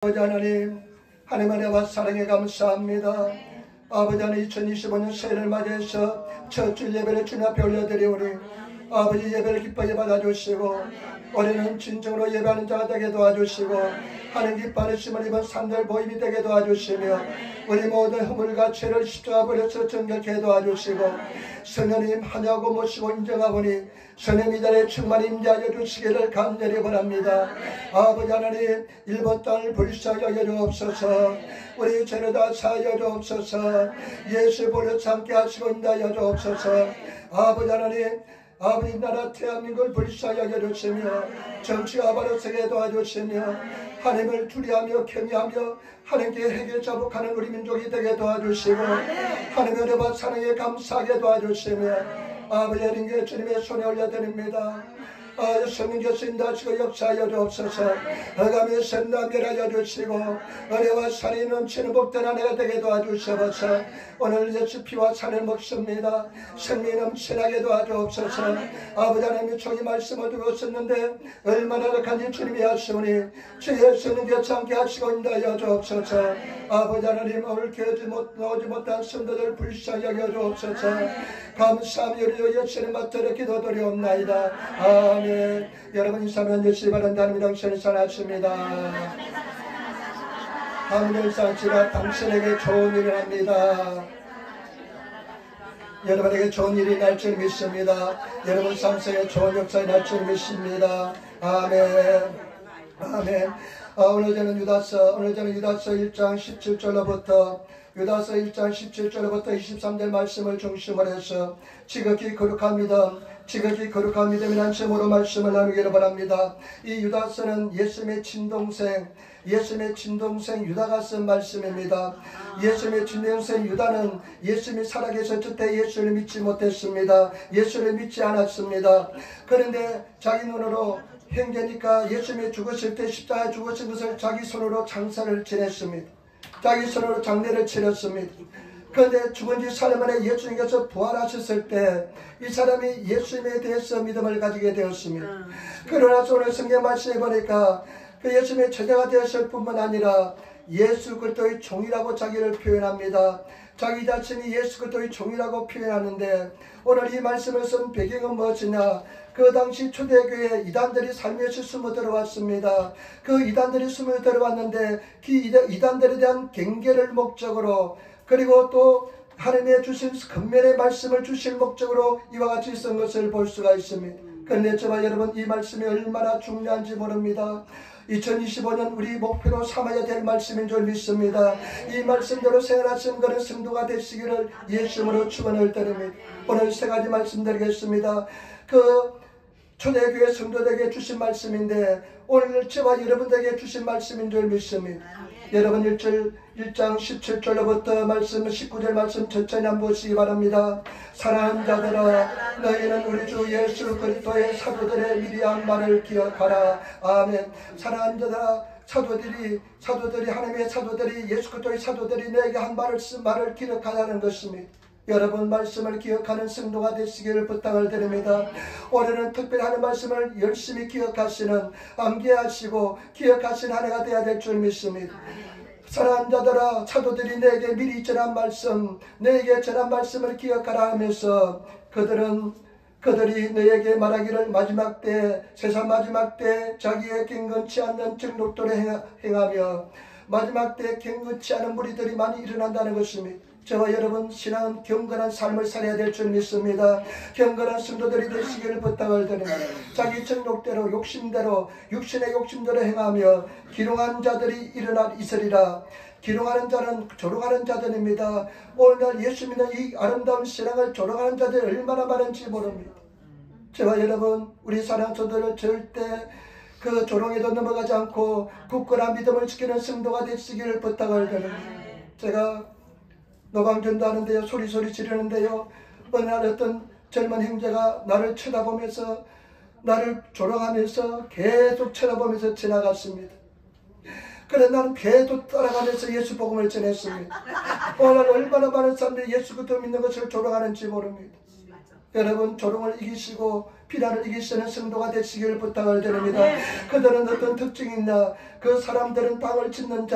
아버지 하나님, 하나님의 은혜와 사랑에 감사합니다. 아버지 하나님, 2025년 새해를 맞이해서 첫 주 예배를 주님 앞에 올려드리오니 아버지 예배를 기쁘게 받아주시고 올해는 진정으로 예배하는 자가 되게 도와주시고 하나님 기뻐하심을 입은 산들 모임이 되게 도와주시며 우리 모든 허물과 죄를 십자가 버려서 정결케 도와주시고 성령님 환영하고 모시고 인정하오니 성령 이 자리에 충만히 임재하여 주시기를 간절히 바랍니다. 아버지 하나님, 일본 땅을 불쌍히 여겨 주옵소서. 우리 죄를 다 사하여 주옵소서. 예수 보려 참게 하시고 인도하여 주옵소서. 아버지 하나님, 아버지 나라 대한민국을 불쌍히 여겨주시며 정치가 바로서게 도와주시며 하나님을 두려하며 경외하며 하나님께 회개 자복하는 우리 민족이 되게 도와주시고 하나님의 은혜와 사랑에 감사하게 도와주시며 아버지 어린게 주님의 손에 올려드립니다. 성령께서 인도하시고 역사하여 주옵소서. 어감의 선남 멸하여 주시고 은혜와 살이 넘치는 복된 한 해가 되게 도와주시옵소서. 오늘 예수 피와 살을 먹습니다. 생명이 넘치게 도와주옵소서. 아버지 하나님의 종이 말씀을 두고 썼는데 얼마나 악한지 주님이 하시오니 주의 성령께서 함께 하시고 인도하여 주옵소서. 아버지 하나님, 오늘 나오지 못한 성도들 불쌍히 여겨 주옵소서. 감사하며 우리 예수님 맡들어 기도드리옵나이다. 아멘. 여러분 인사하면 예수 바란다. 하나님 당신을 사랑하십니다. 하늘을 쌓지라 당신에게 좋은 일을 합니다. 여러분에게 좋은 일이 날 줄 믿습니다. 여러분 삶 속에 좋은 역사가 날 줄 믿습니다. 아멘. 아멘. 오늘 저는 유다서 1장 17절로부터 유다서 1장 17절부터 23절 말씀을 중심으로 해서 지극히 거룩한 믿음이란 제목으로 말씀을 나누기를 바랍니다. 이 유다서는 예수님의 친동생 유다가 쓴 말씀입니다. 예수님의 친동생 유다는 예수님이 살아계셨을 때 예수를 믿지 못했습니다. 예수를 믿지 않았습니다. 그런데 자기 눈으로 형제니까 예수님이 죽으실 때 십자가에 죽으신 것을 자기 손으로 장사를 지냈습니다. 자기 손으로 장례를 치렀습니다. 그런데 죽은 지 사흘 만에 예수님께서 부활하셨을 때 이 사람이 예수님에 대해서 믿음을 가지게 되었습니다. 그러나 오늘 성경 말씀에 보니까 그 예수님의 제자가 되었을 뿐만 아니라 예수 그리스도의 종이라고 자기를 표현합니다. 자기 자신이 예수 그리스도의 종이라고 표현하는데 오늘 이 말씀을 쓴 배경은 무엇이냐? 그 당시 초대교회 이단들이 살며시 숨어 들어왔습니다. 그 이단들이 숨어 들어왔는데 그 이단들에 대한 경계를 목적으로 그리고 또 하나님의 주신 근면의 말씀을 주실 목적으로 이와 같이 쓴 것을 볼 수가 있습니다. 그런데 저와 여러분 이 말씀이 얼마나 중요한지 모릅니다. 2025년 우리 목표로 삼아야 될 말씀인 줄 믿습니다. 이 말씀대로 생활하시는 그런 성도가 되시기를 예수님으로 축원을 드립니다. 오늘 세 가지 말씀드리겠습니다. 그 초대교회 성도들에게 주신 말씀인데 오늘 저와 여러분들에게 주신 말씀인 줄 믿습니다. 여러분 1장 17절로부터 말씀 19절 말씀 천천히 한번 보시기 바랍니다. 사랑하는 자들아 너희는 우리 주 예수 그리스도의 사도들의 미리 한 말을 기억하라. 아멘. 사랑하는 자들아 사도들이 하나님의 사도들이 예수 그리스도의 사도들이 너에게 한 말을 기억하라는 것입니다. 여러분 말씀을 기억하는 성도가 되시기를 부탁을 드립니다. 올해는 특별히 하는 말씀을 열심히 기억하시는 암기하시고 기억하시는 한 해가 되어야 될 줄 믿습니다. 사랑하는 자들아 사도들이 내게 미리 전한 말씀 내게 전한 말씀을 기억하라 하면서 그들이 너에게 말하기를 마지막 때 세상 마지막 때 자기의 경건치 않는 정욕도를 행하며 마지막 때 경건치 않은 무리들이 많이 일어난다는 것입니다. 저와 여러분 신앙은 경건한 삶을 살아야 될 줄 믿습니다. 경건한 성도들이 되시기를 부탁을 드립니다. 자기 정욕대로 욕심대로 육신의 욕심대로 행하며 기롱한 자들이 있으리라. 기롱하는 자는 조롱하는 자들입니다. 오늘날 예수 믿는 이 아름다운 신앙을 조롱하는 자들이 얼마나 많은지 모릅니다. 저와 여러분 우리 사랑하는 성도들 절대 그 조롱에도 넘어가지 않고 굳건한 믿음을 지키는 성도가 되시기를 부탁을 드립니다. 제가 노방전도 하는데요. 소리소리 지르는데요. 어느 날 어떤 젊은 형제가 나를 쳐다보면서 나를 조롱하면서 계속 쳐다보면서 지나갔습니다. 그래서 나는 계속 따라가면서 예수 복음을 전했습니다. 오늘 얼마나 많은 사람들이 예수 그리스도 믿는 것을 조롱하는지 모릅니다. 여러분 조롱을 이기시고 비난을 이기시는 성도가 되시기를 부탁을 드립니다. 그들은 어떤 특징이 있나? 그 사람들은 땅을 짓는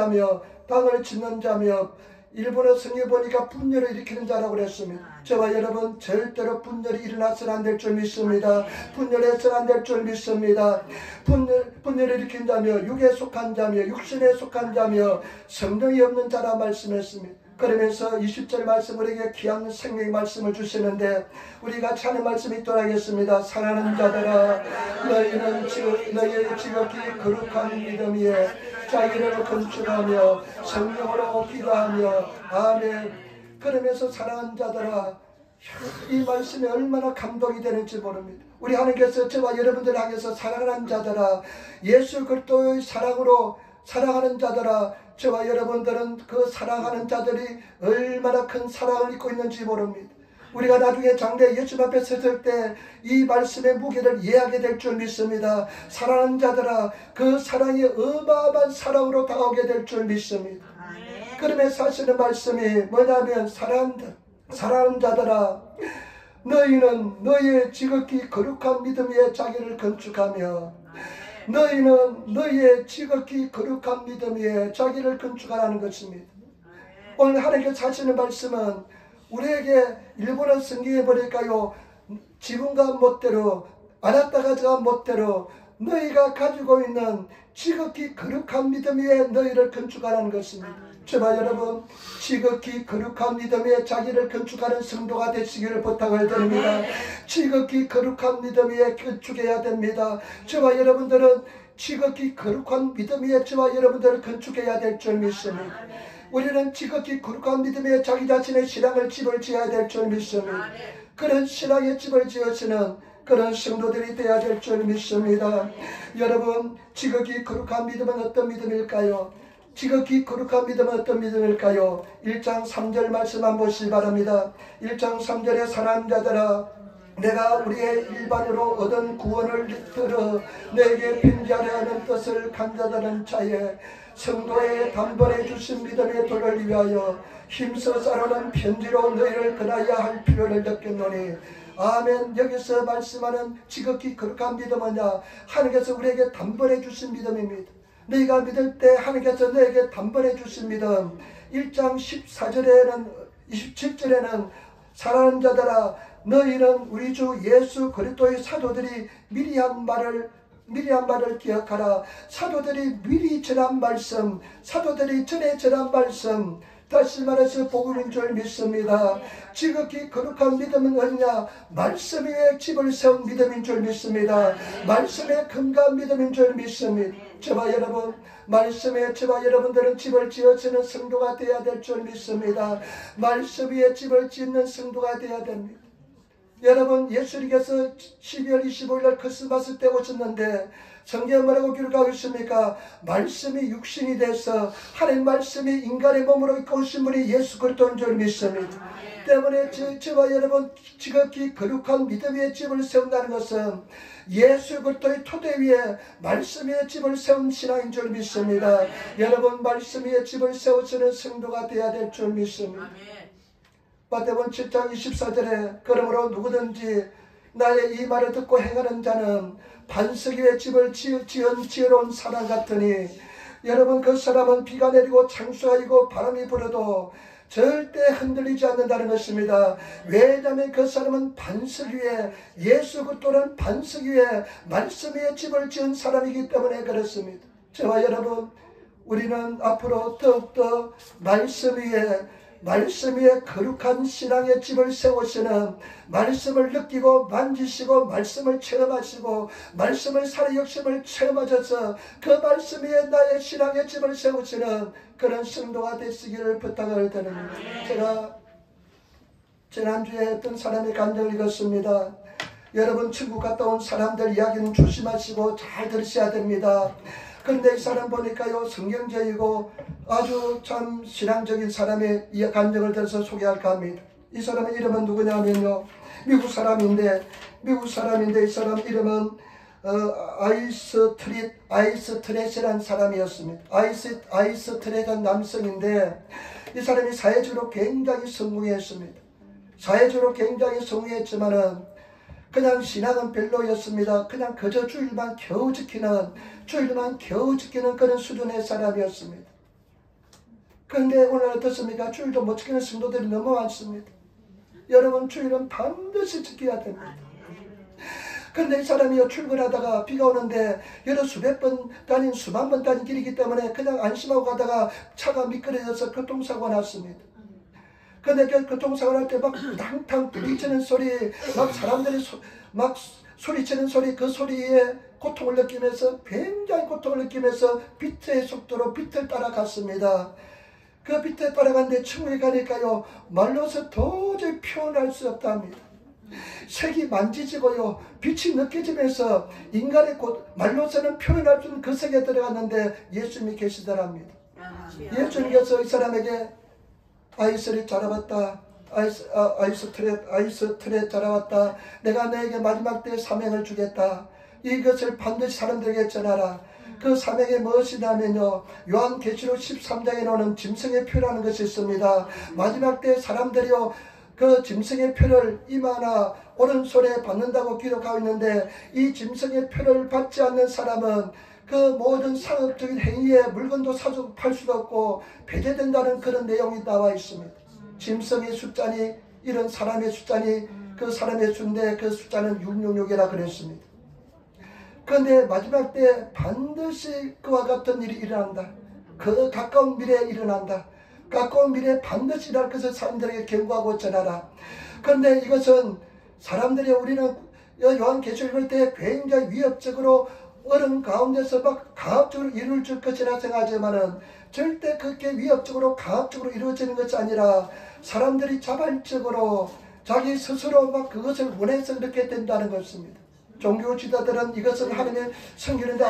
자며 일본어 성에 보니까 분열을 일으키는 자라고 그랬습니다. 저와 여러분 절대로 분열이 일어나서는 안 될 줄 믿습니다. 분열해서는 안 될 줄 믿습니다. 분열을 일으킨 자며 육에 속한 자며 육신에 속한 자며 성령이 없는 자라 말씀했습니다. 그러면서 20절 말씀 우리에게 귀한 생명의 말씀을 주시는데 우리 같이 하는 말씀이 있도록 하겠습니다. 사랑하는 자들아 너희는 너희의 지극히 거룩한 믿음 위에 자기를 건축하며 성령으로 기도하며 아멘. 그러면서 사랑하는 자들아 이 말씀이 얼마나 감동이 되는지 모릅니다. 우리 하나님께서 저와 여러분들 향해서 사랑하는 자들아 예수 그리스도의 사랑으로 사랑하는 자들아 저와 여러분들은 그 사랑하는 자들이 얼마나 큰 사랑을 입고 있는지 모릅니다. 우리가 나중에 장래 예수 앞에 섰을 때 이 말씀의 무게를 이해하게 될 줄 믿습니다. 사랑하는 자들아 그 사랑이 어마어마한 사랑으로 다가오게 될 줄 믿습니다. 그러면서 하시는 말씀이 뭐냐면 사랑하는 자들아 너희는 너희의 지극히 거룩한 믿음 위에 자기를 건축하며 너희는 너희의 지극히 거룩한 믿음 위에 자기를 건축하라는 것입니다. 오늘 하나님께서 하시는 말씀은 우리에게 일본어 성경에 보니까요 지분과 멋대로 아나타가자가 멋대로 너희가 가지고 있는 지극히 거룩한 믿음 위에 너희를 건축하라는 것입니다. 제발 여러분 지극히 거룩한 믿음 위에 자기를 건축하는 성도가 되시기를 부탁을 드립니다. 지극히 거룩한 믿음 위에 건축해야 됩니다. 저와 여러분들은 지극히 거룩한 믿음 위에 저와 여러분들을 건축해야 될 줄 믿습니다. 우리는 지극히 거룩한 믿음 위에 자기 자신의 신앙을 집을 지어야 될 줄 믿습니다. 그런 신앙의 집을 지어지는 그런 성도들이 되어야 될 줄 믿습니다. 여러분 지극히 거룩한 믿음은 어떤 믿음일까요? 지극히 거룩한 믿음은 어떤 믿음일까요? 1장 3절 말씀 한번 보시기 바랍니다. 1장 3절에 사랑하는 자들아 내가 우리의 일반으로 얻은 구원을 들어 내게 편지하려 하는 뜻을 간자다는 자에 성도의 단번에 주신 믿음의 도를 위하여 힘써 싸르는 편지로 너희를 권하여야 할 필요를 느꼈노니 아멘. 여기서 말씀하는 지극히 거룩한 믿음은요 하나님께서 우리에게 단번에 주신 믿음입니다. 너희가 믿을 때 하나님께서 너에게 단번에 주신 믿음. 1장 14절에는 27절에는 사랑하는 자들아 너희는 우리 주 예수 그리스도의 사도들이 미리 한 말을 기억하라. 사도들이 미리 전한 말씀, 사도들이 전에 전한 말씀, 다시 말해서 복음인 줄 믿습니다. 지극히 거룩한 믿음은 어디냐? 말씀 위에 집을 세운 믿음인 줄 믿습니다. 말씀에 근거한 믿음인 줄 믿습니다. 저와 여러분 말씀에 저와 여러분들은 집을 지어지는 성도가 되어야 될 줄 믿습니다. 말씀 위에 집을 짓는 성도가 되어야 됩니다. 여러분 예수님께서 12월 25일 크리스마스 때 오셨는데 성경에 뭐라고 기록하고 있습니까? 말씀이 육신이 돼서 하나님 말씀이 인간의 몸으로 입고 오신 분이 예수 그리스도인 줄 믿습니다. 때문에 저와 여러분 지극히 거룩한 믿음 위에 집을 세운다는 것은 예수 그리스도의 토대 위에 말씀 위에 집을 세운 신앙인 줄 믿습니다. 여러분 말씀 위에 집을 세우시는 성도가 되어야 될 줄 믿습니다. 마태복음 7장 24절에 그러므로 누구든지 나의 이 말을 듣고 행하는 자는 반석 위에 집을 지어놓은 사람 같으니 여러분 그 사람은 비가 내리고 창수가 이고 바람이 불어도 절대 흔들리지 않는다는 것입니다. 왜냐하면 그 사람은 반석 위에 예수 그리스도는 반석 위에 말씀 위에 집을 지은 사람이기 때문에 그렇습니다. 저와 여러분 우리는 앞으로 더욱더 말씀 위에 거룩한 신앙의 집을 세우시는 말씀을 느끼고 만지시고 말씀을 체험하시고 말씀을 살아 역심을 체험하셔서 그 말씀 위에 나의 신앙의 집을 세우시는 그런 성도가 되시기를 부탁을 드립니다. 제가 지난주에 어떤 사람의 간증을 읽었습니다. 여러분 천국 갔다 온 사람들 이야기는 조심하시고 잘 들으셔야 됩니다. 그런데 이 사람 보니까요 성경적이고 아주 참 신앙적인 사람의 간증을 들어서 소개할까 합니다. 이 사람의 이름은 누구냐면요 미국 사람인데 이 사람 이름은 아이스트렛이라는 사람이었습니다. 아이스트렛은 남성인데 이 사람이 사회적으로 굉장히 성공했습니다. 사회적으로 굉장히 성공했지만은 그냥 신앙은 별로였습니다. 그냥 그저 주일만 겨우 지키는 그런 수준의 사람이었습니다. 그런데 오늘 어떻습니까? 주일도 못 지키는 성도들이 너무 많습니다. 여러분, 주일은 반드시 지켜야 됩니다. 그런데 이 사람이 출근하다가 비가 오는데 여러 수만 번 다닌 길이기 때문에 그냥 안심하고 가다가 차가 미끄러져서 교통사고가 났습니다. 그런데 그 교통사고 날 때 막 탕탕 부딪히는 소리, 막 사람들이 막 소리치는 소리, 그 소리에 고통을 느끼면서, 굉장히 고통을 느끼면서 비트의 속도로 비트를 따라갔습니다. 그 비트에 따라갔는데 천국에 가니까요, 말로서 도저히 표현할 수 없답니다. 색이 만지지고요, 빛이 느껴지면서 인간의 말로서는 표현할 수 없는 그 색에 들어갔는데 예수님이 계시더랍니다. 예수님께서 이 사람에게 아이스를 자라왔다, 아이스 트랩 자라왔다, 내가 너에게 마지막 때 사명을 주겠다, 이것을 반드시 사람들에게 전하라. 그 사명이 무엇이냐면요, 요한계시록 13장에 나오는 짐승의 표라는 것이 있습니다. 마지막 때 사람들이요, 그 짐승의 표를 이마나 오른손에 받는다고 기록하고 있는데, 이 짐승의 표를 받지 않는 사람은 그 모든 상업적인 행위에 물건도 사서 팔 수도 없고 배제된다는 그런 내용이 나와 있습니다. 짐승의 숫자니, 이런 사람의 숫자니, 그 사람의 수인데 그 숫자는 666이라 그랬습니다. 그런데 마지막 때 반드시 그와 같은 일이 일어난다. 그 가까운 미래에 일어난다. 가까운 미래에 반드시 일어날 것을 사람들에게 경고하고 전하라. 그런데 이것은 사람들이, 우리는 요한계시록 읽을 때 굉장히 위협적으로 어른 가운데서 막 가압적으로 이루어질 것이라 생각하지만은 절대 그렇게 위협적으로 가압적으로 이루어지는 것이 아니라 사람들이 자발적으로 자기 스스로 막 그것을 원해서 그렇게 된다는 것입니다. 종교 지도자들은 이것은 하나님의 성결인데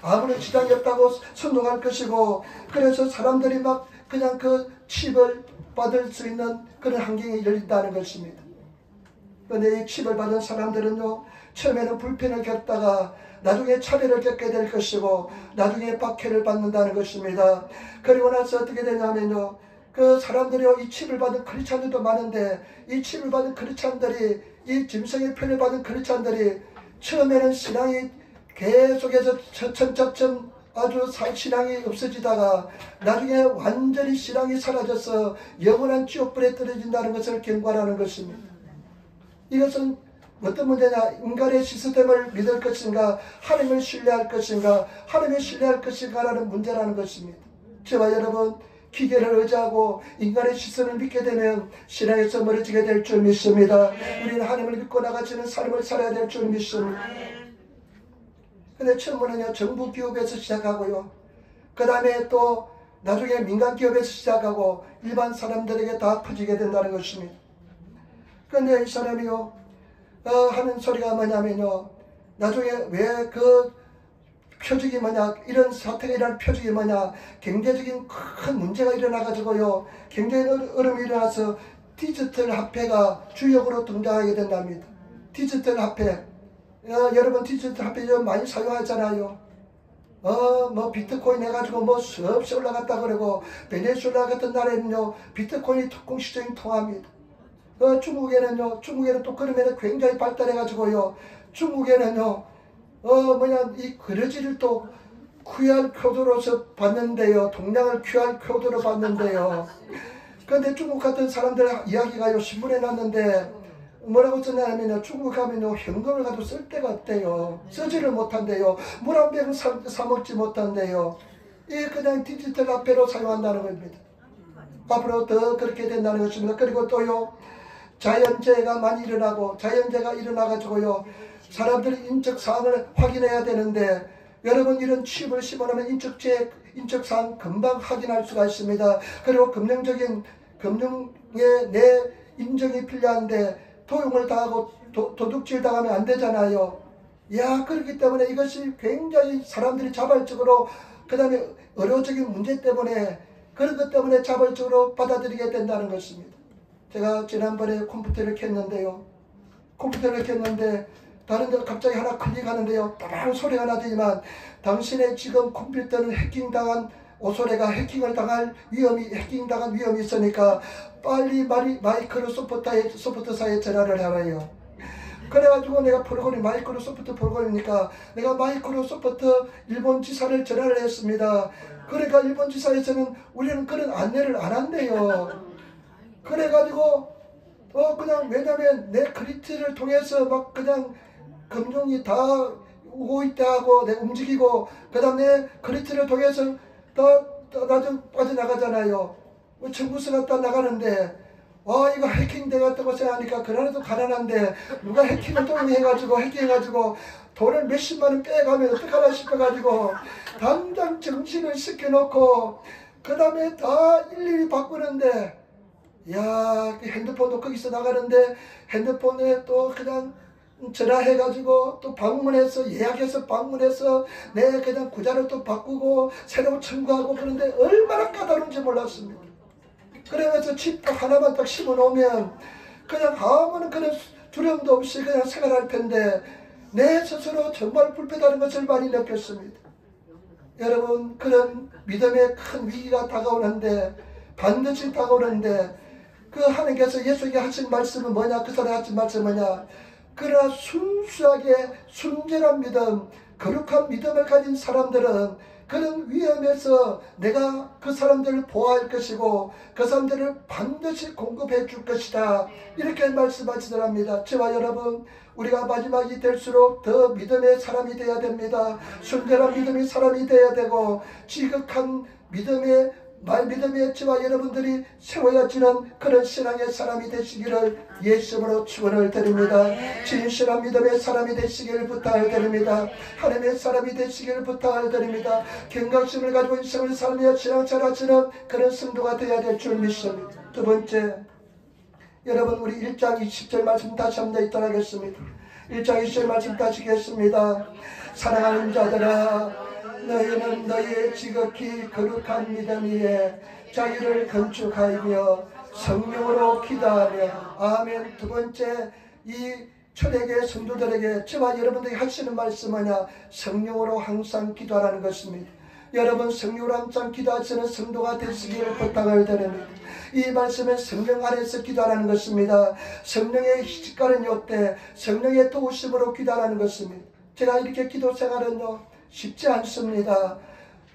아무런 지장이 없다고 선동할 것이고, 그래서 사람들이 막 그냥 그 칩을 받을 수 있는 그런 환경이 열린다는 것입니다. 그런데 이 칩을 받은 사람들은요, 처음에는 불편을 겪다가 나중에 차별을 겪게 될 것이고, 나중에 박해를 받는다는 것입니다. 그리고 나서 어떻게 되냐면요, 그 사람들이요, 이 칩을 받은 크리스찬들도 많은데, 이 칩을 받은 크리스찬들이, 이 짐승의 표를 받은 크리스찬들이 처음에는 신앙이 계속해서 차츰 아주 신앙이 없어지다가 나중에 완전히 신앙이 사라져서 영원한 지옥불에 떨어진다는 것을 경고하는 것입니다. 이것은 어떤 문제냐, 인간의 시스템을 믿을 것인가, 하나님을 신뢰할 것인가, 하나님을 신뢰할 것인가라는 문제라는 것입니다. 저와 여러분, 기계를 의지하고 인간의 시선을 믿게 되면 신앙에서 멀어지게 될 줄 믿습니다. 우리는 하나님을 믿고 나가지는 삶을 살아야 될 줄 믿습니다. 근데 처음에는요, 정부 기업에서 시작하고요, 그 다음에 또 나중에 민간 기업에서 시작하고 일반 사람들에게 다 퍼지게 된다는 것입니다. 그런데 이 사람이요, 하는 소리가 뭐냐면요, 나중에 왜 그 표적이 뭐냐, 이런 사태가 일어날 표적이 뭐냐, 경제적인 큰 문제가 일어나가지고요, 경제의 어려움이 일어나서 디지털 화폐가 주역으로 등장하게 된답니다. 디지털 화폐, 여러분 디지털 화폐 좀 많이 사용하잖아요. 뭐 비트코인 해가지고 뭐 수없이 올라갔다 그러고, 베네수엘라 같은 나라에는요, 비트코인이 공식적인 통화입니다. 중국에는 또 그러면 굉장히 발달해가지고요, 중국에는요, 이 그러지를 또 QR 코드로서 받는데요, 동량을 QR 코드로 받는데요. 그런데 중국 같은 사람들 이야기가요, 신문에 났는데 뭐라고 쓰냐면요, 중국 가면요, 현금을 가도 쓸 데가 없대요. 쓰지를 못한대요. 물 한 병 사 먹지 못한대요. 이 그냥 디지털 화폐로 사용한다는 겁니다. 앞으로 더 그렇게 된다는 것입니다. 그리고 또요, 자연재해가 많이 일어나고, 자연재해가 일어나가지고요, 사람들이 인적사항을 확인해야 되는데, 여러분 이런 칩을 심어놓으면 인적사항 금방 확인할 수가 있습니다. 그리고 금융에 내 인정이 필요한데 도용을 당하고 도둑질 당하면 안 되잖아요. 그렇기 때문에 이것이 굉장히 사람들이 자발적으로, 그 다음에 의료적인 문제 때문에, 그런 것 때문에 자발적으로 받아들이게 된다는 것입니다. 제가 지난번에 컴퓨터를 켰는데요, 다른 데 갑자기 하나 클릭하는데요, 따랑 소리가 나더니만 당신의 지금 컴퓨터는 해킹당한 오소리가 해킹당한 위험이 있으니까 빨리 마이크로소프트사에 전화를 하래요. 그래가지고 내가 마이크로소프트 프로그램이니까 내가 마이크로소프트 일본 지사를 전화를 했습니다. 그러니까 일본 지사에서는 우리는 그런 안내를 안 한대요. 그래가지고 그냥 왜냐면 내 크리트를 통해서 막 그냥 금융이 다 오고 있다고 내가 움직이고 그 다음에 크리트를 통해서 나 좀 빠져나가잖아요. 청구서 갖다 나가는데 이거 해킹 되었다고 생각하니까 그나마도 가난한데 누가 해킹을 또 해가지고 돈을 몇십만 원 빼가면 어떡하나 싶어가지고 당장 정신을 시켜놓고 그 다음에 다 일일이 바꾸는데 그 핸드폰도 거기서 나가는데 핸드폰에 또 그냥 전화해가지고 또 예약해서 방문해서 내 그냥 구자를 또 바꾸고 새로 청구하고 그런데 얼마나 까다로운지 몰랐습니다. 그래서 칩 딱 하나만 딱 심어놓으면 그냥 아무런 그런 두려움도 없이 그냥 생활할 텐데 내 스스로 정말 불편하다는 것을 많이 느꼈습니다. 여러분, 그런 믿음의 큰 위기가 다가오는데 반드시 다가오는데 그 하나님께서 예수에게 하신 말씀은 뭐냐? 그 사람이 하신 말씀은 뭐냐? 그러나 순수하게 순전한 믿음, 거룩한 믿음을 가진 사람들은 그런 위험에서 내가 그 사람들을 보호할 것이고 그 사람들을 반드시 공급해 줄 것이다. 이렇게 말씀하시더랍니다. 저와 여러분, 우리가 마지막이 될수록 더 믿음의 사람이 되어야 됩니다. 순전한 믿음의 사람이 되어야 되고 지극한 믿음의 저와 여러분들이 세워야지는 그런 신앙의 사람이 되시기를 예수님으로 축원을 드립니다. 진실한 믿음의 사람이 되시기를 부탁을 드립니다. 하나님의 사람이 되시기를 부탁을 드립니다. 경각심을 가지고 인생을 살며 신앙생활하시는 그런 성도가 되어야 될 줄 믿습니다. 두 번째, 여러분, 우리 1장 20절 말씀 다시 한번 읽도록하겠습니다. 1장 20절 말씀 다시 읽겠습니다. 사랑하는 자들아, 너희는 너희의 지극히 거룩한 믿음 위에 자유를 건축하며 성령으로 기도하며. 아멘. 두 번째, 이 초대교회 성도들에게 저와 여러분들이 하시는 말씀은 뭐냐? 성령으로 항상 기도하라는 것입니다. 여러분, 성령으로 항상 기도하시는 성도가 되시기를 부탁을 드립니다. 이 말씀은 성령 안에서 기도하라는 것입니다. 성령의 시집가는 요때 성령의 도우심으로 기도하라는 것입니다. 제가 이렇게 기도 생활은요 쉽지 않습니다.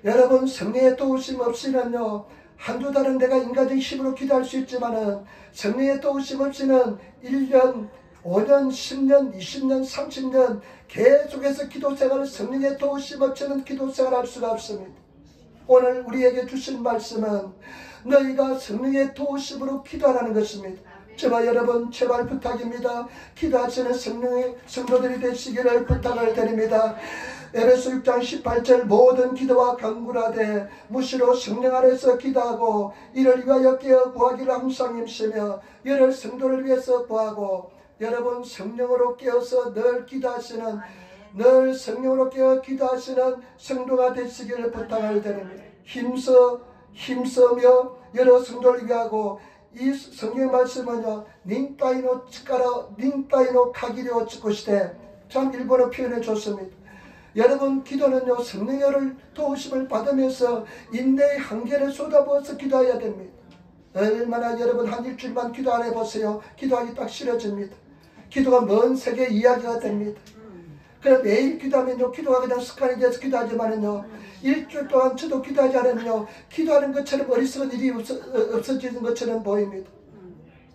여러분, 성령의 도우심 없이는요 한두 달은 내가 인간적인 힘으로 기도할 수 있지만은 성령의 도우심 없이는 1년, 5년, 10년, 20년, 30년 계속해서 기도 생활을 성령의 도우심 없이는 기도 생활할 수가 없습니다. 오늘 우리에게 주신 말씀은 너희가 성령의 도우심으로 기도하라는 것입니다. 저와 여러분, 제발 부탁입니다. 기도하시는 성령의 성도들이 되시기를 부탁을 드립니다. 에베소 6장 18절 모든 기도와 간구하되 무시로 성령 안에서 기도하고 이를 위하여 깨어 구하기를 항상 힘쓰며 여러 성도를 위해서 구하고. 여러분, 성령으로 깨어서 늘 기도하시는, 늘 성령으로 깨어 기도하시는 성도가 되시기를 부탁을 드립니다. 힘써며 여러 성도를 위하고. 이 성경 말씀은요 닌따이노 치카라 닌따이노 카기려 치고시대, 참 일본어 표현해 줬습니다. 여러분, 기도는요 성령의 도우심을 받으면서 인내의 한계를 쏟아부어서 기도해야 됩니다. 얼마나 여러분 한 일주일만 기도 안 해보세요. 기도하기 딱 싫어집니다. 기도가 먼 세계 이야기가 됩니다. 그래 매일 기도하면요 기도가 그냥 습관이 돼서 기도하지만은요 일주일 동안 저도 기도하지 않으면요 기도하는 것처럼 어리석은 일이 없어지는 것처럼 보입니다.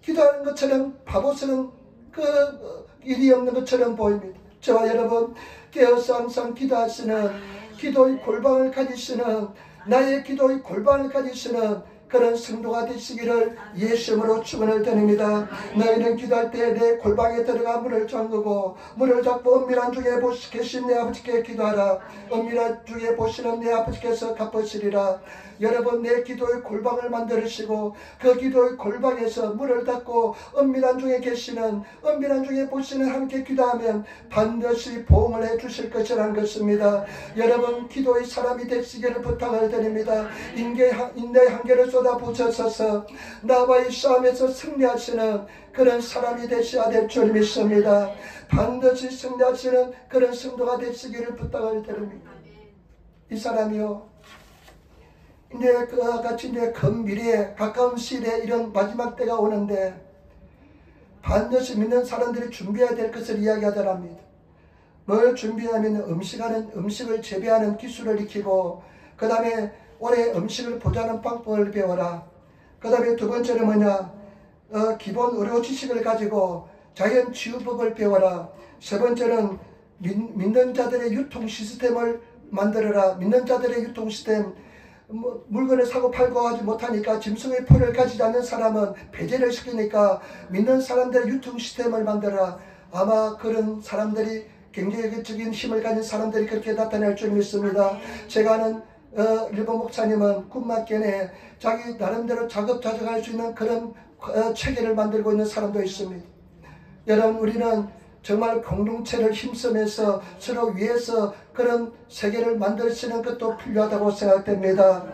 기도하는 것처럼 바보스러운 그 일이 없는 것처럼 보입니다. 저와 여러분, 깨어서 항상 기도하시는, 기도의 골방을 가지시는, 나의 기도의 골방을 가지시는 그런 성도가 되시기를 예수님으로 축원을 드립니다. 너희는 기도할 때 내 골방에 들어가 문을 잠그고 문을 잡고 은밀한 중에 계신 내 아버지께 기도하라. 은밀한 중에 보시는 내 아버지께서 갚으시리라. 여러분, 내 기도의 골방을 만드시고 그 기도의 골방에서 문을 닫고 은밀한 중에 계시는, 은밀한 중에 보시는 함께 기도하면 반드시 보응을 해주실 것이라는 것입니다. 여러분, 기도의 사람이 되시기를 부탁을 드립니다. 인내의 한계를 쏟아부으셔서 나와의 싸움에서 승리하시는 그런 사람이 되셔야 될 줄 믿습니다. 반드시 승리하시는 그런 성도가 되시기를 부탁을 드립니다. 이 사람이요 이제 그와 같이 이제 금 미래에 가까운 시일에 이런 마지막 때가 오는데 반드시 믿는 사람들이 준비해야 될 것을 이야기하더랍니다. 뭘 준비하면 음식을 재배하는 기술을 익히고, 그 다음에 오래 음식을 보존하는 방법을 배워라. 그 다음에 두 번째는 뭐냐, 기본 의료 지식을 가지고 자연 치유법을 배워라. 세 번째는 믿는 자들의 유통 시스템을 만들어라. 믿는 자들의 유통 시스템, 물건을 사고 팔고 하지 못하니까 짐승의 표를 가지지 않는 사람은 배제를 시키니까 믿는 사람들의 유통 시스템을 만들어라. 아마 그런 사람들이 경제적인 힘을 가진 사람들이 그렇게 나타날 줄 믿습니다. 제가 아는 일본 목사님은 군마견에 자기 나름대로 자급자족할 수 있는 그런 체계를 만들고 있는 사람도 있습니다. 여러분, 우리는 정말 공동체를 힘쓰면서 서로 위해서 그런 세계를 만들어지는 것도 필요하다고 생각됩니다.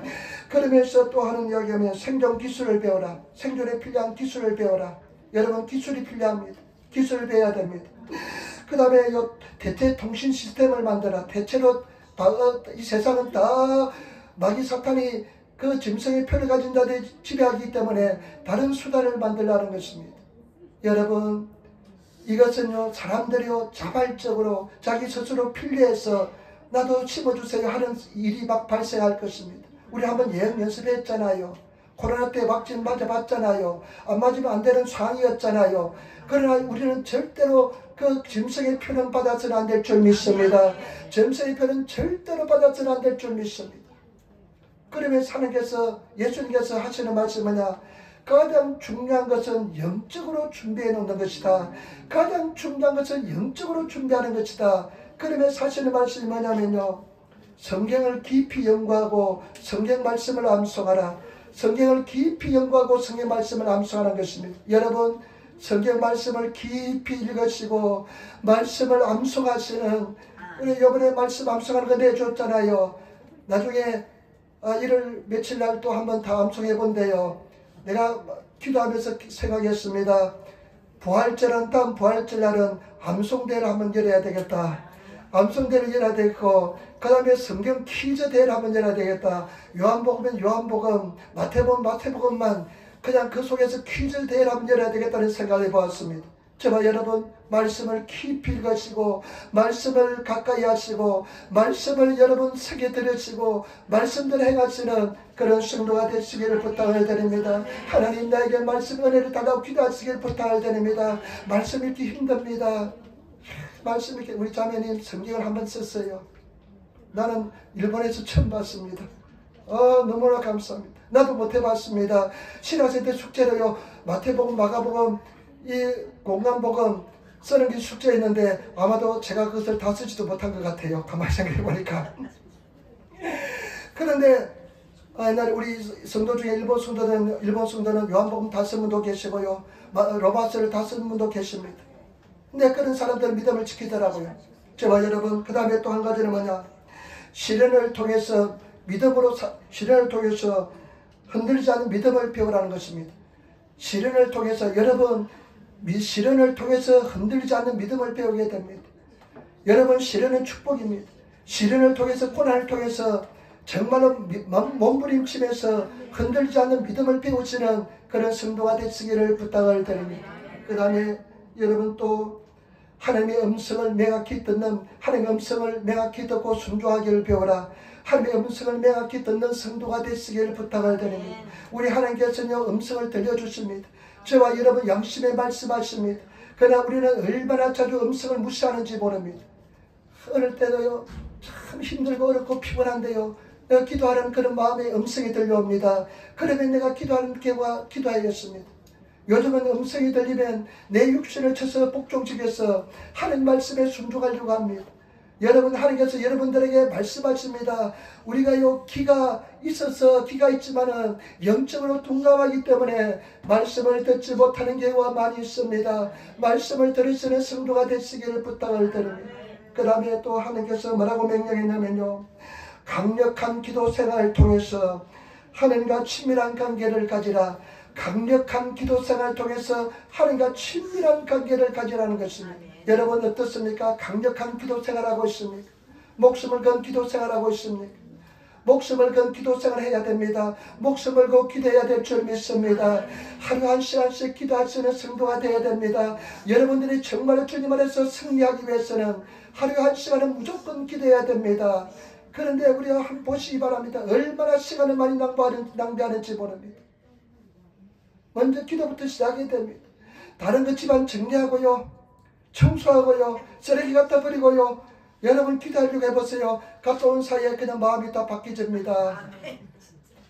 그러면서 또 하는 이야기하면 생존 기술을 배워라. 생존에 필요한 기술을 배워라. 여러분, 기술이 필요합니다. 기술을 배워야 됩니다. 그 다음에 대체 통신 시스템을 만들어. 대체로 이 세상은 다 마귀 사탄이 그 짐승의 표를 가진 자들이 지배하기 때문에 다른 수단을 만들라는 것입니다. 여러분, 이것은요, 사람들이요 자발적으로 자기 스스로 필요해서 나도 심어주세요 하는 일이 막 발생할 것입니다. 우리 한번 예행 연습했잖아요. 코로나 때 vak진 맞아봤잖아요. 안 맞으면 안 되는 상황이었잖아요. 그러나 우리는 절대로 그 짐승의 표는 받아서는 안 될 줄 믿습니다. 짐승의 표는 절대로 받아서는 안 될 줄 믿습니다. 그러면서 하나님께서, 예수님께서 하시는 말씀은 뭐냐, 가장 중요한 것은 영적으로 준비해 놓는 것이다. 가장 중요한 것은 영적으로 준비하는 것이다. 그러면서 하시는 말씀이 뭐냐면요, 성경을 깊이 연구하고 성경 말씀을 암송하라. 성경을 깊이 연구하고 성경 말씀을 암송하는 것입니다. 여러분, 성경 말씀을 깊이 읽으시고 말씀을 암송하시는, 우리 이번에 말씀 암송하는 거 내줬잖아요. 나중에 1월 며칠 날 또 한번 다 암송해 본대요. 내가 기도하면서 생각했습니다. 부활절 다음 부활절 날은 암송대회를 한번 열어야 되겠다. 암송대회를 열어야 되겠고, 그 다음에 성경 퀴즈 대회를 한번 열어야 되겠다. 요한복음은 요한복음, 마태복음 마태복음만 그냥 그 속에서 퀴즈 대회를 한번 열어야 되겠다는 생각을 해보았습니다. 저와 여러분, 말씀을 깊이 읽으시고 말씀을 가까이 하시고 말씀을 여러분 새겨 들으시고 말씀대로 행하시는 그런 성도가 되시기를 부탁을 드립니다. 하나님, 나에게 말씀 은혜를 달라고 기도하시기를 부탁을 드립니다. 말씀 읽기 힘듭니다. 말씀 읽기, 우리 자매님 성경을 한번 썼어요. 나는 일본에서 처음 봤습니다. 너무나 감사합니다. 나도 못 해봤습니다. 신학생 때 숙제로요, 마태복음, 마가복음, 이 공간복음 쓰는 게 숙제였는데 아마도 제가 그것을 다 쓰지도 못한 것 같아요. 가만히 생각해 보니까. 그런데 옛날에 우리 성도 중에 일본 성도는 요한복음 다 쓴 분도 계시고요, 로마서를 다 쓴 분도 계십니다. 근데 그런 사람들은 믿음을 지키더라고요. 저와 여러분, 그 다음에 또 한 가지는 뭐냐, 시련을 통해서 시련을 통해서 흔들리지 않는 믿음을 배우라는 것입니다. 시련을 통해서, 여러분, 시련을 통해서 흔들리지 않는 믿음을 배우게 됩니다. 여러분, 시련은 축복입니다. 시련을 통해서, 고난을 통해서 정말로 몸부림치면서 흔들리지 않는 믿음을 배우시는 그런 성도가 되시기를 부탁을 드립니다. 그 다음에 여러분, 또 하나님의 음성을 명확히 듣는, 하나님의 음성을 명확히 듣고 순종하기를 배워라. 하나님의 음성을 명확히 듣는 성도가 되시기를 부탁을 드립니다. 우리 하나님께서는요, 음성을 들려주십니다. 저와 여러분 양심에 말씀하십니다. 그러나 우리는 얼마나 자주 음성을 무시하는지 모릅니다. 어느 때도요, 참 힘들고 어렵고 피곤한데요, 내가 기도하는 그런 마음의 음성이 들려옵니다. 그러면 내가 기도하는 게와 기도하였습니다. 요즘은 음성이 들리면 내 육신을 쳐서 복종지켜서 하는 말씀에 순종하려고 합니다. 여러분, 하나님께서 여러분들에게 말씀하십니다. 우리가요, 기가 있지만은 영적으로 둔감하기 때문에 말씀을 듣지 못하는 경우가 많이 있습니다. 말씀을 들으시는 성도가 되시기를 부탁을 드립니다. 그 다음에 또 하나님께서 뭐라고 명령했냐면요, 강력한 기도 생활을 통해서 하나님과 친밀한 관계를 가지라. 강력한 기도 생활을 통해서 하나님과 친밀한 관계를 가지라는 것입니다. 여러분, 어떻습니까? 강력한 기도 생활하고 있습니까? 목숨을 건 기도 생활하고 있습니까? 목숨을 건 기도생활을 해야 됩니다. 목숨을 건 기도해야 될 줄 믿습니다. 하루 한 시간씩 기도할 수 있는 성도가 되어야 됩니다. 여러분들이 정말 주님 안에서 승리하기 위해서는 하루 한 시간은 무조건 기도해야 됩니다. 그런데 우리가 한번 보시기 바랍니다. 얼마나 시간을 많이 낭비하는지 모릅니다. 먼저 기도부터 시작해야 됩니다. 다른 것 집안 정리하고요, 청소하고요, 쓰레기 갖다 버리고요. 여러분 기도하려고 해보세요. 갔다 온 사이에 그냥 마음이 다 바뀌집니다.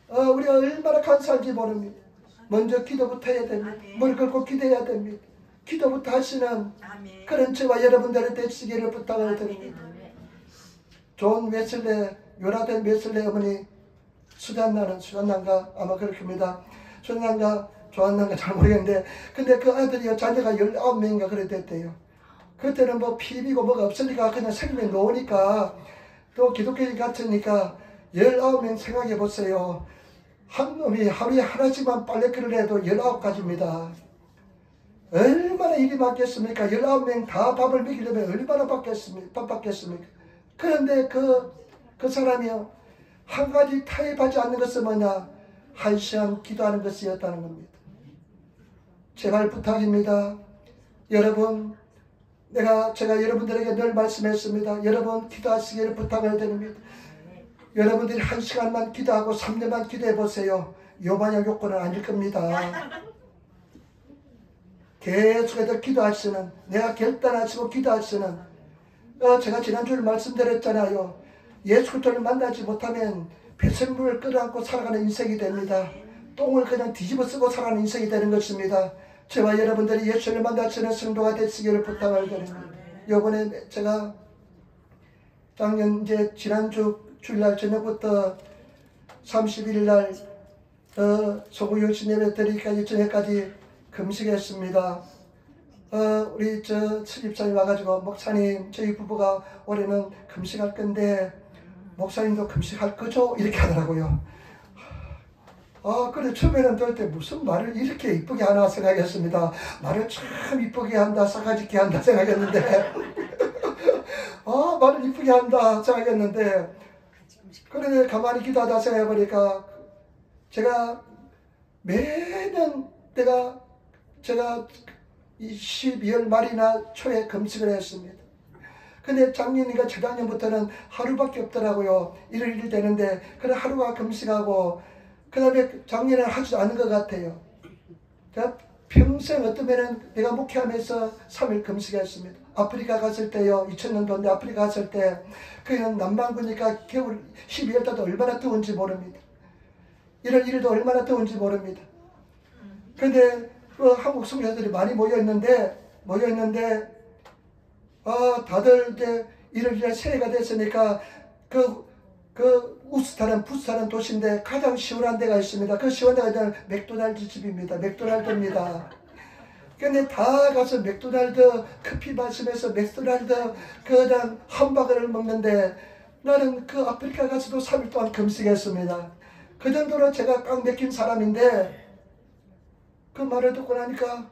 우리가 얼마나 감사한지 모릅니다. 먼저 기도부터 해야 됩니다. 무릎 꿇고 기도해야 됩니다. 기도부터 하시는 그런 저와 여러분들의 되시기를 부탁을 드립니다. 존 웨슬레, 요나단 웨슬레 어머니 수잔난가 아마 그렇습니다. 수잔난가 조한난가 잘 모르겠는데, 근데 그 아들이 자녀가 19명인가 그래 됐대요. 그때는 뭐 피비고 뭐가 없으니까 그냥 생명에 놓으니까, 또 기독교인 같으니까 19명 생각해 보세요. 한 놈이 하루에 하나씩만 빨래끓을 해도 19가지입니다. 얼마나 일이 많겠습니까? 19명 다 밥을 먹이려면 얼마나 바빴겠습니까? 그런데 그 사람이요, 한 가지 타협하지 않는 것은 뭐냐? 한 시간 기도하는 것이었다는 겁니다. 제발 부탁입니다. 여러분, 제가 여러분들에게 늘 말씀했습니다. 여러분 기도하시기를 부탁을 드립니다. 여러분들이 한 시간만 기도하고 3년만 기도해 보세요. 요만한 요건은 아닐 겁니다. 계속해서 기도하시는, 내가 결단하시고 기도하시는, 제가 지난주에 말씀드렸잖아요. 예수 그리스도를 만나지 못하면 배설물을 끌어안고 살아가는 인생이 됩니다. 똥을 그냥 뒤집어 쓰고 살아가는 인생이 되는 것입니다. 저와 여러분들이 예수를 만나시는 성도가 되시기를 부탁을 드립니다. 요번에 제가 작년 지난주 주일날 저녁부터 30일날 소구유신 예배 드리기까지 저녁까지 금식했습니다. 우리 수집사님 와가지고, 목사님 저희 부부가 올해는 금식할 건데 목사님도 금식할 거죠? 이렇게 하더라고요. 그래, 처음에는 들 때 무슨 말을 이렇게 이쁘게 하나 생각했습니다. 말을 참 이쁘게 한다, 싸가지게 한다 생각했는데 말을 이쁘게 한다 생각했는데, 그런데 가만히 기도하다 생각해보니까 제가 매년 제가 12월 말이나 초에 금식을 했습니다. 근데 작년인가 재작년부터는 하루밖에 없더라고요. 1일 되는데, 그래 하루가 금식하고, 그 다음에 작년에는 하지도 않은 것 같아요. 제가 평생 어떤 면은 내가 목회하면서 3일 금식했습니다. 아프리카 갔을 때요, 2000년도인데 아프리카 갔을 때, 그냥 남반구니까 겨울 12월 달도 얼마나 더운지 모릅니다. 1월 1일도 얼마나 더운지 모릅니다. 근데 한국 성교사들이 많이 모여있는데, 다들 이제 1월 1일 새해가 됐으니까 부스타는 도시인데 가장 시원한 데가 있습니다. 그 시원한 데가 맥도날드 집입니다. 맥도날드입니다. 근데 다 가서 맥도날드 커피 마시면서 맥도날드 그다음 hamburger를 먹는데, 나는 그 아프리카 가서도 3일 동안 금식했습니다. 그 정도로 제가 꽉 맥힌 사람인데, 그 말을 듣고 나니까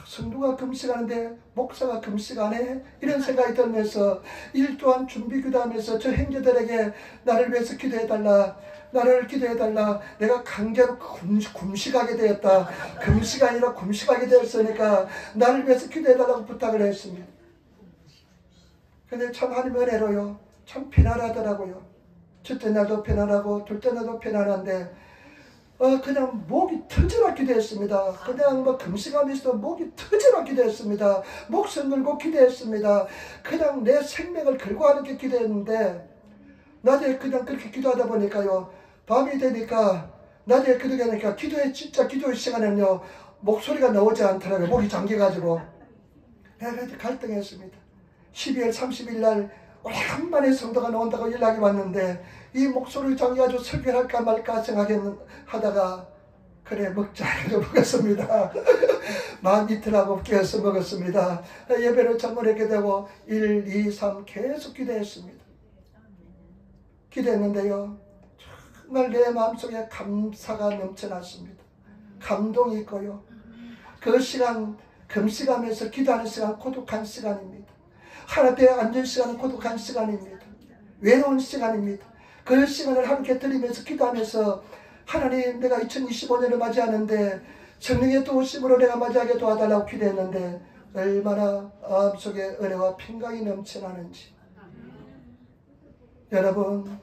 성도가 금식하는데 목사가 금식 안 해? 이런 생각이 들면서 일 또한 준비 기도하면서 저 형제들에게 나를 위해서 기도해달라, 나를 기도해달라, 내가 강제로 금식하게 되었다, 금식 아니라 금식하게 되었으니까 나를 위해서 기도해달라고 부탁을 했습니다. 근데 참 하나님 은혜로요, 참 편안하더라고요. 첫째 날도 편안하고 둘째 날도 편안한데, 그냥 목이 터져라 기도했습니다. 그냥 금식하면서도 목이 터져라 기도했습니다. 목숨 걸고 기도했습니다. 그냥 내 생명을 걸고 하는 게 기도했는데, 낮에 그냥 그렇게 기도하다 보니까요, 밤이 되니까, 낮에 기도하니까 진짜 기도의 시간에는요, 목소리가 나오지 않더라고요. 목이 잠겨가지고. 내가 갈등했습니다. 12월 30일 날 오랜만에 성도가 나온다고 연락이 왔는데, 이 목소리를 잠겨가지고 설교를 할까 말까 생각하다가, 그래 먹자 해서 먹었습니다. 만 이틀하고 깨어서 먹었습니다. 예배를 참여하게 되고 1, 2, 3 계속 기도했습니다. 기도했는데요, 정말 내 마음속에 감사가 넘쳐났습니다. 감동이 있고요. 그 시간, 금식하면서 기도하는 시간 고독한 시간입니다. 하나님께 앉은 시간은 고독한 시간입니다. 외로운 시간입니다. 그 시간을 함께 드리면서 기도하면서 하나님, 내가 2025년을 맞이하는데 성령의 도우심으로 내가 맞이하게 도와달라고 기도했는데 얼마나 마음속에 은혜와 평강이 넘쳐나는지. 여러분,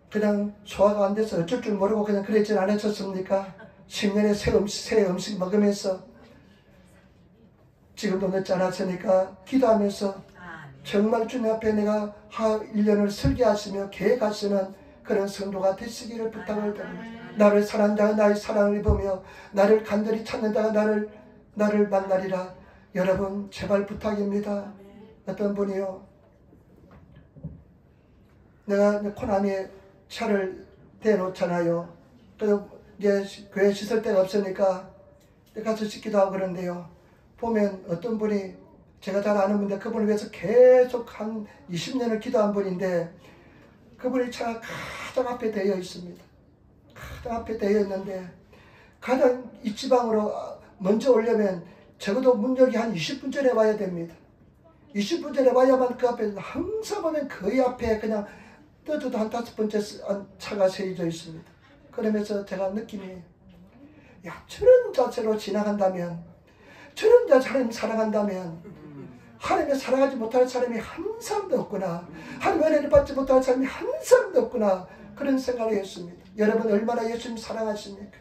그냥 소화가 안 돼서 어쩔 줄 모르고 그냥 그랬진 않으셨습니까? 10년에 새 음식 먹으면서 지금도 늦지 않았으니까 기도하면서 정말 주님 앞에 내가 1년을 설계하시며 계획하시는 그런 성도가 되시기를 부탁을 드립니다. 나를 사랑하는 자가 나의 사랑을 입으며 나를 간절히 찾는 자가 나를 만나리라. 여러분, 제발 부탁입니다. 어떤 분이요, 내가 코나미에 차를 대놓잖아요. 그래서 이제 교회 씻을 데가 없으니까 가서 씻기도 하고 그런데요, 보면 어떤 분이, 제가 잘 아는 분인데 그분을 위해서 계속 한 20년을 기도한 분인데, 그분이 차가 가장 앞에 되어 있습니다. 가장 앞에 되어 있는데, 가장 이 지방으로 먼저 오려면 적어도 문 열기 한 20분 전에 와야 됩니다. 20분 전에 와야만 그 앞에, 항상 보면 거의 앞에 그냥 떠져도 한 5번째 차가 세워져 있습니다. 그러면서 제가 느낌이, 야, 저런 자세로 지나간다면, 저런 자세로 살아간다면 하나님의 사랑하지 못할 사람이 한 사람도 없구나. 하나님의 은혜를 받지 못할 사람이 한 사람도 없구나. 그런 생각을 했습니다. 여러분, 얼마나 예수님 사랑하십니까?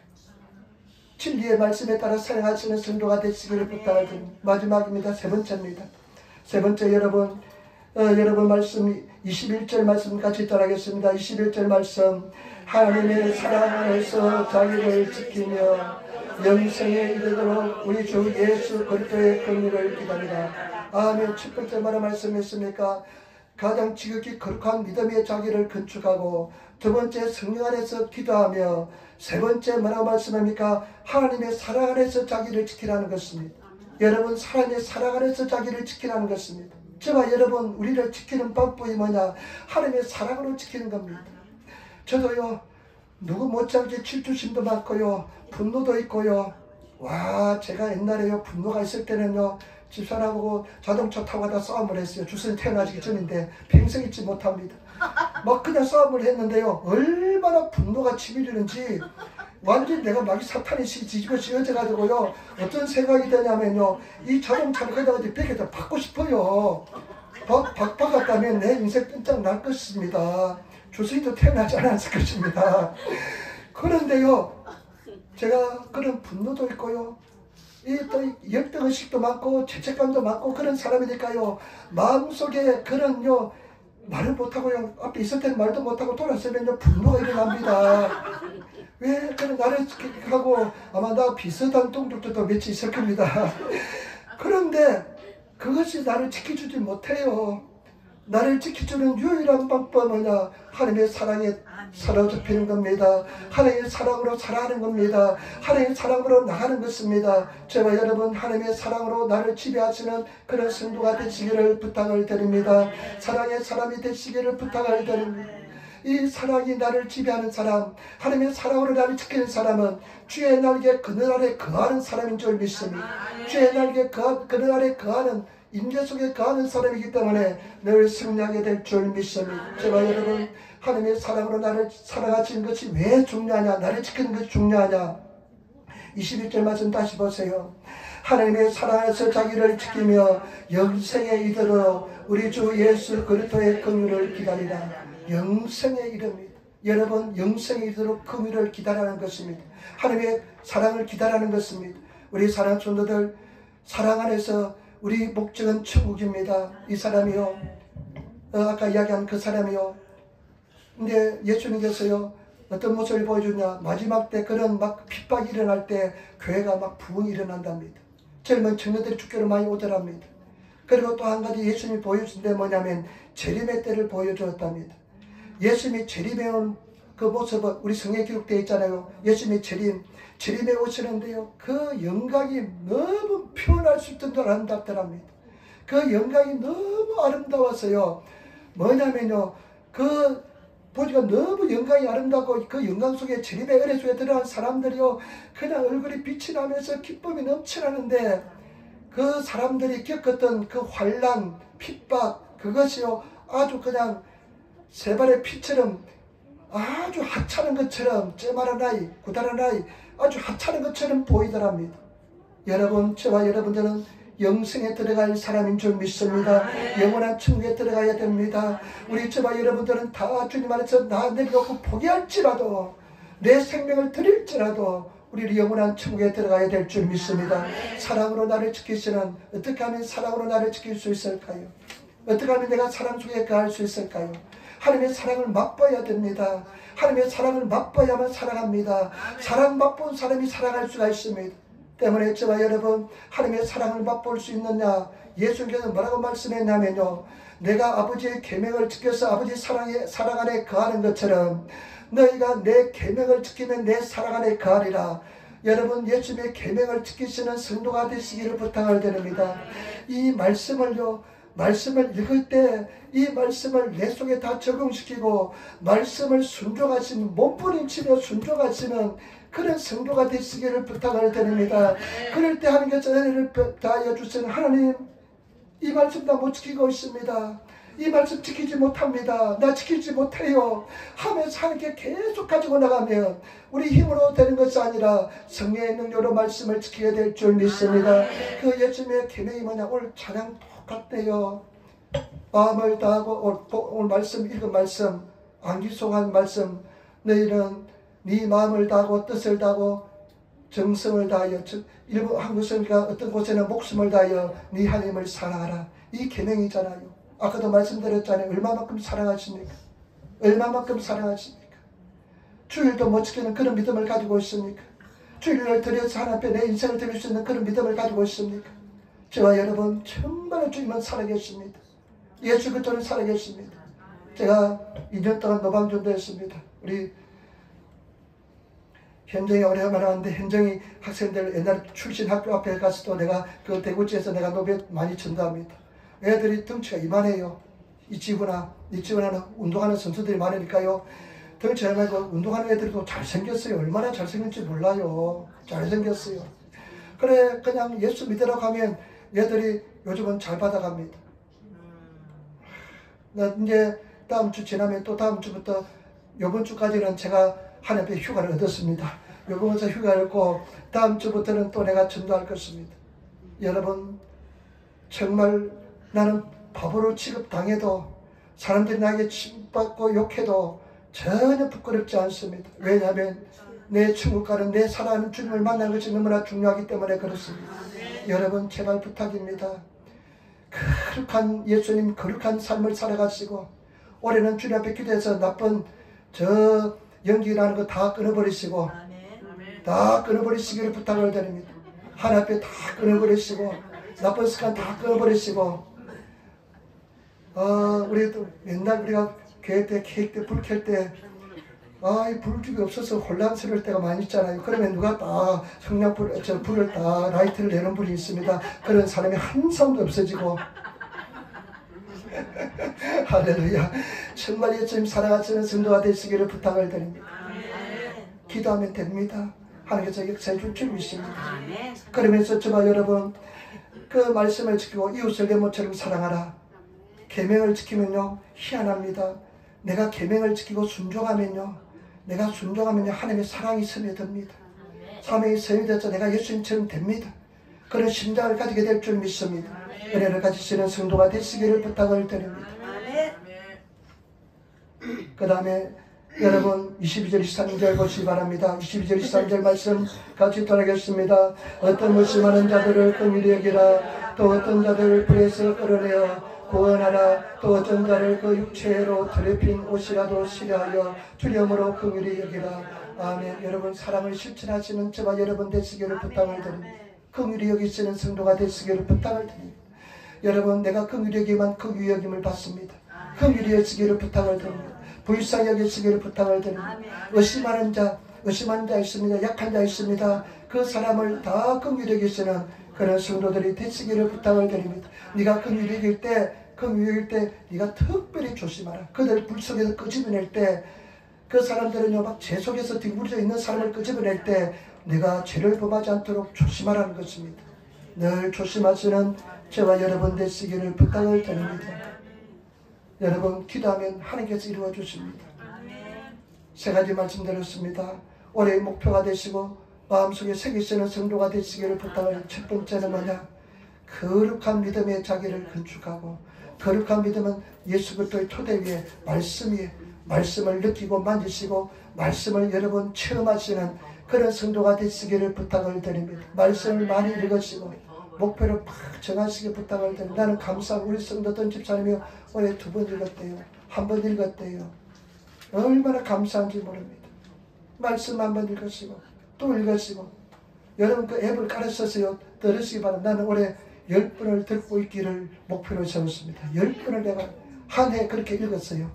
진리의 말씀에 따라 사랑하시는 성도가 되시기를 부탁을 드립니다. 마지막입니다. 세 번째입니다. 세 번째, 여러분 말씀 21절 말씀 같이 따라하겠습니다. 21절 말씀, 하나님의 사랑 안에서 자기를 지키며 영생에 이르도록 우리 주 예수 그리스도의 긍휼을 기다리라. 아멘. 첫 번째 뭐라 말씀했습니까? 가장 지극히 거룩한 믿음의 자기를 건축하고, 두 번째 성령 안에서 기도하며, 세 번째 뭐라고 말씀합니까? 하나님의 사랑 안에서 자기를 지키라는 것입니다. 여러분, 하나님의 사랑 안에서 자기를 지키라는 것입니다. 저와 여러분, 우리를 지키는 방법이 뭐냐? 하나님의 사랑으로 지키는 겁니다. 저도요, 누구 못지않게 질투심도 많고요, 분노도 있고요. 와, 제가 옛날에요, 분노가 있을 때는요, 집사람하고 자동차 타고 가다 싸움을 했어요. 주선이 태어나기 전인데 평생 잊지 못합니다. 막 그냥 싸움을 했는데요, 얼마나 분노가 치밀리는지 완전히 내가 막 사탄이 뒤집어 씌워져가지고요, 어떤 생각이 드냐면요, 이 자동차를 그냥 어디 벽에다 박고 싶어요. 박았다면 내 인생 끝장 날 것입니다. 주선이도 태어나지 않았을 것입니다. 그런데요, 제가 그런 분노도 있고요, 또 역병의식도 많고 죄책감도 많고 그런 사람이니까요, 마음속에 그런요, 말을 못하고요, 앞에 있을 때는 말도 못하고 돌아서면요, 분노가 일어납니다. 왜 그런 나를 하고, 아마 나 비슷한 동족들도 며칠 있을 겁니다. 그런데 그것이 나를 지켜주지 못해요. 나를 지켜주는 유일한 방법은 뭐냐? 하나님의 사랑에 사로잡히는 겁니다. 하나님의 사랑으로 살아가는 겁니다. 하나님의 사랑으로 나가는 것입니다. 저와 여러분, 하나님의 사랑으로 나를 지배하시는 그런 성도가 되시기를 부탁을 드립니다. 사랑의 사람이 되시기를 부탁을 드립니다. 이 사랑이 나를 지배하는 사람, 하나님의 사랑으로 나를 지키는 사람은 주의 날개 그늘 아래 거하는 사람인 줄 믿습니다. 주의 날개 그늘 아래 거하는, 임재 속에 거하는 사람이기 때문에 늘 승리하게 될 줄 믿습니다. 제가 여러분, 하나님의 사랑으로 나를 사랑하시는 것이 왜 중요하냐? 나를 지키는 것이 중요하냐? 21절 말씀 다시 보세요. 하나님의 사랑에서 자기를 지키며 영생에 이르도록 우리 주 예수 그리스도의 긍휼을 기다리라. 영생의 이름입니다. 여러분, 영생에 이르도록 긍휼을 기다리라는 것입니다. 하나님의 사랑을 기다리라는 것입니다. 우리 사랑하는 성도들, 사랑 안에서 우리 목적은 천국입니다. 이 사람이요, 아까 이야기한 그 사람이요, 근데 예수님께서요, 어떤 모습을 보여주냐? 마지막 때 그런 막 핍박이 일어날 때 교회가 막 부흥이 일어난답니다. 젊은 청년들이 주께로 많이 오더랍니다. 그리고 또 한 가지 예수님이 보여준 데 뭐냐면 재림의 때를 보여주었답니다. 예수님이 재림에 온 그 모습은 우리 성경에 기록되어 있잖아요. 예수님이 재림에 오시는데요, 그 영광이 너무 표현할 수 없는 줄 아름답더랍니다. 그 영광이 너무 아름다워서요, 뭐냐면요, 그 보니까 너무 영광이 아름답고 그 영광 속에 재림의 은혜 속에 들어간 사람들이요, 그냥 얼굴이 빛이 나면서 기쁨이 넘쳐나는데, 그 사람들이 겪었던 그 환난, 핍박, 그것이요, 아주 그냥 세 발의 피처럼 아주 하찮은 것처럼, 째마른 아이, 구달한 아이, 아주 하찮은 것처럼 보이더랍니다. 여러분, 저와 여러분들은 영생에 들어갈 사람인 줄 믿습니다. 영원한 천국에 들어가야 됩니다. 우리 저와 여러분들은 다 주님 안에서 나 내려놓고 포기할지라도, 내 생명을 드릴지라도 우리 영원한 천국에 들어가야 될 줄 믿습니다. 사랑으로 나를 지키시는, 어떻게 하면 사랑으로 나를 지킬 수 있을까요? 어떻게 하면 내가 사랑 속에 거할 수 있을까요? 하나님의 사랑을 맛봐야 됩니다. 하나님의 사랑을 맛봐야만 사랑합니다. 사랑 맛본 사람이 사랑할 수가 있습니다. 때문에 저와 여러분, 하나님의 사랑을 맛볼 수 있느냐? 예수님께서 뭐라고 말씀했냐면요, 내가 아버지의 계명을 지켜서 아버지 사랑 안에 거하는 것처럼 너희가 내 계명을 지키면 내 사랑 안에 거하리라. 여러분, 예수님의 계명을 지키시는 성도가 되시기를 부탁을 드립니다. 이 말씀을 읽을 때 이 말씀을 내 속에 다 적용시키고 말씀을 순종하시는, 몸부림치며 순종하시는 그런 성도가 되시기를 부탁을 드립니다. 그럴 때 하나님께서 은혜를 다하여 주시는, 하나님, 이 말씀 다 못 지키고 있습니다. 이 말씀 지키지 못합니다. 나 지키지 못해요 하면서 하나님께 계속 가지고 나가면 우리 힘으로 되는 것이 아니라 성령의 능력으로 말씀을 지키게 될 줄 믿습니다. 그 예수님의 계명이 뭐냐? 오늘 찬양 똑같네요. 마음을 다하고, 오늘 말씀 읽은 말씀, 안기송한 말씀, 너희는 네 마음을 다하고 뜻을 다하고 정성을 다하여, 일부 한국성가 어떤 곳에는 목숨을 다하여 네 하나님을 사랑하라. 이 계명이잖아요. 아까도 말씀드렸잖아요. 얼마만큼 사랑하십니까? 얼마만큼 사랑하십니까? 주일도 못 지키는 그런 믿음을 가지고 있습니까? 주일을 드려서 하나님 앞에 내 인생을 드릴 수 있는 그런 믿음을 가지고 있습니까? 저와 여러분, 정말 주님은 살아계십니다. 예수 그리스도는 살아계십니다. 제가 2년 동안 노방전도했습니다. 우리 현정이 오래만에 왔는데, 현정이 학생들 옛날 출신 학교 앞에 가서도 내가 그 대구지에서 내가 노래 많이 전도합니다. 애들이 덩치가 이만해요. 이 지구나 운동하는 선수들이 많으니까요. 덩치가 이만하고 운동하는 애들도 잘생겼어요. 얼마나 잘생겼는지 몰라요. 잘생겼어요. 그래, 그냥 예수 믿으라고 하면 애들이 요즘은 잘 받아갑니다. 나 이제 다음 주 지나면 또 다음 주부터 요번 주까지는 제가 하나님께 휴가를 얻었습니다. 요번부터 휴가를 얻고 다음 주부터는 또 내가 전도할 것입니다. 여러분, 정말 나는 바보로 취급당해도, 사람들이 나에게 침받고 욕해도 전혀 부끄럽지 않습니다. 왜냐하면 내 천국가는 내 사랑하는 주님을 만나는 것이 너무나 중요하기 때문에 그렇습니다. 여러분, 제발 부탁입니다. 거룩한 예수님, 거룩한 삶을 살아가시고 올해는 주님 앞에 기도해서 나쁜 저 연기라는 거 다 끊어버리시고, 다 끊어버리시기를 부탁을 드립니다. 하나님 앞에 다 끊어버리시고, 나쁜 습관 다 끊어버리시고, 우리도 맨날 우리가 교회 때 케이크 때 불 켤 때 이 불집이 없어서 혼란스러울 때가 많이 있잖아요. 그러면 누가 다 불을 다 라이트를 내는 분이 있습니다. 그런 사람이 한 사람도 없어지고 할렐루야. 정말 예수님 사랑하시는 성도가 되시기를 부탁을 드립니다. 기도하면 됩니다. 하나님께서 역사해 줄 줄 믿습니다. 그러면서 저와 여러분, 그 말씀을 지키고 이웃을 내 몸처럼 사랑하라. 계명을 지키면요, 희한합니다. 내가 계명을 지키고 순종하면요, 하나님의 사랑이 스며듭니다. 사랑이 스며져서 내가 예수님처럼 됩니다. 그런 심장을 가지게 될 줄 믿습니다. 은혜를 가지시는 성도가 되시기를 부탁을 드립니다. 그 다음에 여러분 22절 23절 보시기 바랍니다. 22절 23절 말씀 같이 따라하겠습니다. 어떤 무심하는 자들을 긍휼히 여기라. 또 어떤 자들을 불에서 끌어내어 구원하라. 또 어떤 자를 그 육체로 더럽힌 옷이라도 시려하여 주념으로 긍휼히 여기라. 아멘. 여러분, 사랑을 실천하시는 저와 여러분 되시기를 부탁을 드립니다. 긍휼히 여기시는 성도가 되시기를 부탁을 드립니다. 여러분, 내가 긍휼히 여기만 긍휼히 여김을 받습니다. 긍휼히 여기시기를 부탁을 드립니다. 불쌍히 여기시기를 부탁을 드립니다. 의심한 자 있습니다. 약한 자 있습니다. 그 사람을 다 긍휼히 여기시는 그런 성도들이 되시기를 부탁을 드립니다. 네가 긍휼히 여길 때 네가 특별히 조심하라. 그들 불 속에서 끄집어낼 때, 그 사람들은요, 막 죄 속에서 뒹굴어져 있는 사람을 끄집어낼 때 내가 죄를 범하지 않도록 조심하라는 것입니다. 늘 조심하시는 저와 여러분 되시기를 부탁을 드립니다. 여러분 기도하면 하나님께서 이루어 주십니다. 세 가지 말씀드렸습니다. 올해의 목표가 되시고 마음속에 새기시는 성도가 되시기를 부탁을. 첫 번째는 뭐냐? 거룩한 믿음의 자기를 건축하고, 거룩한 믿음은 예수 그리스도의 토대 위에 말씀 위에 말씀을 느끼고 만지시고 말씀을 여러분 체험하시는 그런 성도가 되시기를 부탁을 드립니다. 말씀을 많이 읽으시고 목표를 팍 정하시기 부탁을 드립니다. 나는 감사하고 우리 성도들 집사님이 올해 2번 읽었대요. 1번 읽었대요. 얼마나 감사한지 모릅니다. 말씀 1번 읽으시고 또 읽으시고, 여러분 그 앱을 깔아서요 들으시기 바랍니다. 나는 올해 10번을 듣고 있기를 목표로 세웠습니다. 10번을 내가 한 해 그렇게 읽었어요.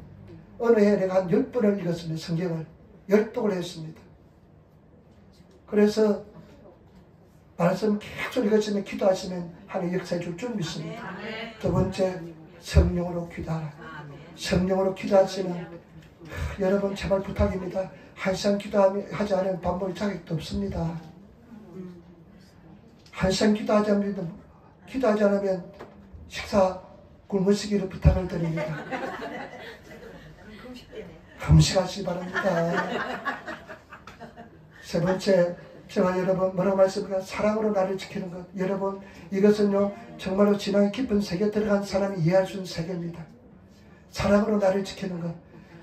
어느 해 내가 한 10번을 읽었습니다. 성경을 열독을 했습니다. 그래서 말씀 계속 읽으시면 기도하시면 하나님 역사해 줄 줄 믿습니다. 두 번째, 성령으로 기도하라. 성령으로 기도하시면 여러분 제발 부탁입니다. 1시간 기도하지 않으면 밥 먹을 자격도 없습니다. 1시간 기도하지 않으면 식사 굶으시기를 부탁을 드립니다. 금식하시기 바랍니다. 세 번째, 제가 여러분 뭐라고 말씀드릴까? 사랑으로 나를 지키는 것. 여러분 이것은요 정말로 진앙이 깊은 세계에 들어간 사람이 이해할 수 있는 세계입니다. 사랑으로 나를 지키는 것.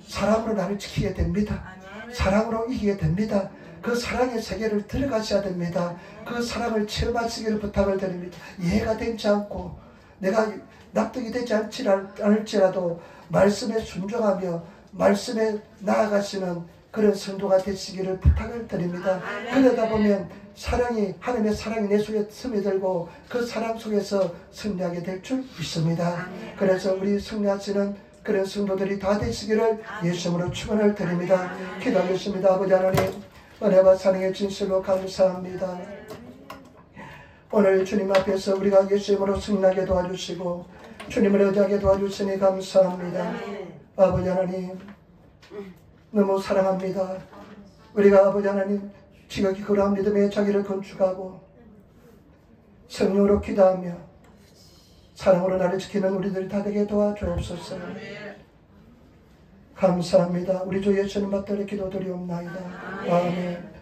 사랑으로 나를 지키게 됩니다. 사랑으로 이기게 됩니다. 그 사랑의 세계를 들어가셔야 됩니다. 그 사랑을 체험하시기를 부탁을 드립니다. 이해가 되지 않고 내가 납득이 되지 않을지라도 말씀에 순종하며 말씀에 나아가시는 그런 성도가 되시기를 부탁을 드립니다. 그러다 보면 사랑이, 하나님의 사랑이 내 속에 스며들고 그 사랑 속에서 승리하게 될 줄 믿습니다. 그래서 우리 승리하시는 그런 성도들이 다 되시기를 예수님으로 축원을 드립니다. 기도하겠습니다. 아버지 하나님, 은혜와 사랑의 진실로 감사합니다. 오늘 주님 앞에서 우리가 예수님으로 승리하게 도와주시고 주님을 의지하게 도와주시니 감사합니다. 아버지 하나님, 너무 사랑합니다. 우리가 아버지 하나님 지극히 그러한 믿음의 자기를 건축하고 성령으로 기도하며 사랑으로 나를 지키는 우리들 다 되게 도와주옵소서. 감사합니다. 우리 주 예수님 받들어 기도드리옵나이다. 아멘.